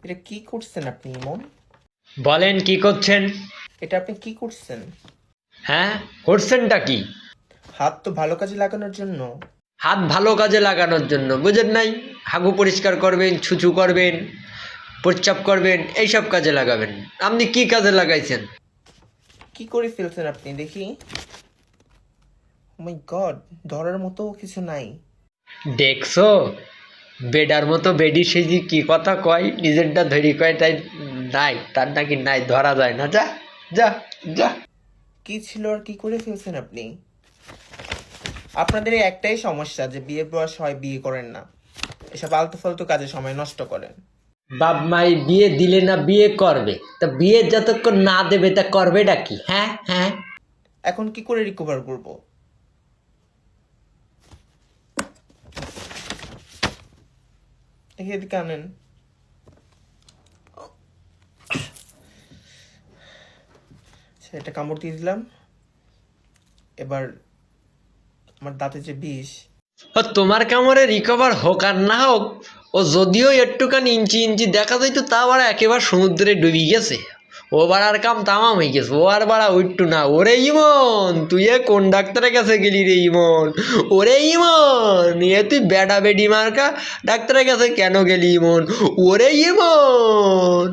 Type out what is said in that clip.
এটা কি করছেন আপনি ইমন? বলেন কি করছেন? এটা আপনি কি করছেন? হ্যাঁ, করছেনটা কি? হাত তো ভালো কাজে লাগানোর জন্য। হাত ভালো কাজে লাগানোর জন্য বুঝেন নাই? হাগু পরিষ্কার করবেন, ছুঁচু করবেন, প্রস্রাব করবেন, এইসব কাজে লাগাবেন। আপনি কি কাজে লাগাইছেন? কি করে ফেলছেন আপনি দেখি? ও মাই গড, ধরার মতো কিছু নাই। দেখছো, বেডার মতো বেডি সেজি কি কথা কয়, নিজেরটা ধরি কয় তাই। নাই, তার নাকি নাই, ধরা যায় না। যা যা যা। কি ছিল আর কি করে ফেলছেন আপনি? আপনাদের এই একটাই সমস্যা যে বিয়ের বয়স হয় বিয়ে করেন না, এসব আলতু ফালতু কাজে সময় নষ্ট করেন। বাপ মাই বিয়ে দিলে না বিয়ে করবে, তা বিয়ে যতক্ষণ না দেবে তা করবেটা কি? হ্যাঁ হ্যাঁ। এখন কি করে রিকভার করব? দেখি এদিকে আনেন। আচ্ছা, এটা কামড় দিয়ে দিলাম। এবার আমার দাঁতে যে বিষ। ও তোমার কামড়ে রিকভার হোক আর না হোক, ও যদিও একটুখানি ইঞ্চি ইঞ্চি দেখা যাইতো, তা বাড়া একেবারে সমুদ্রে ডুবি গেছে। ও বাড়ার কাম তামাম হয়ে গেছে, ও আর বাড়া উঠটু না। ওরে ইমন, তুই এ কোন ডাক্তারের কাছে গেলি রে ইমন? ওরে ইমন, এ তুই বেডা বেডি মার্কা ডাক্তারের কাছে কেন গেলি ইমন? ওরে ইমন।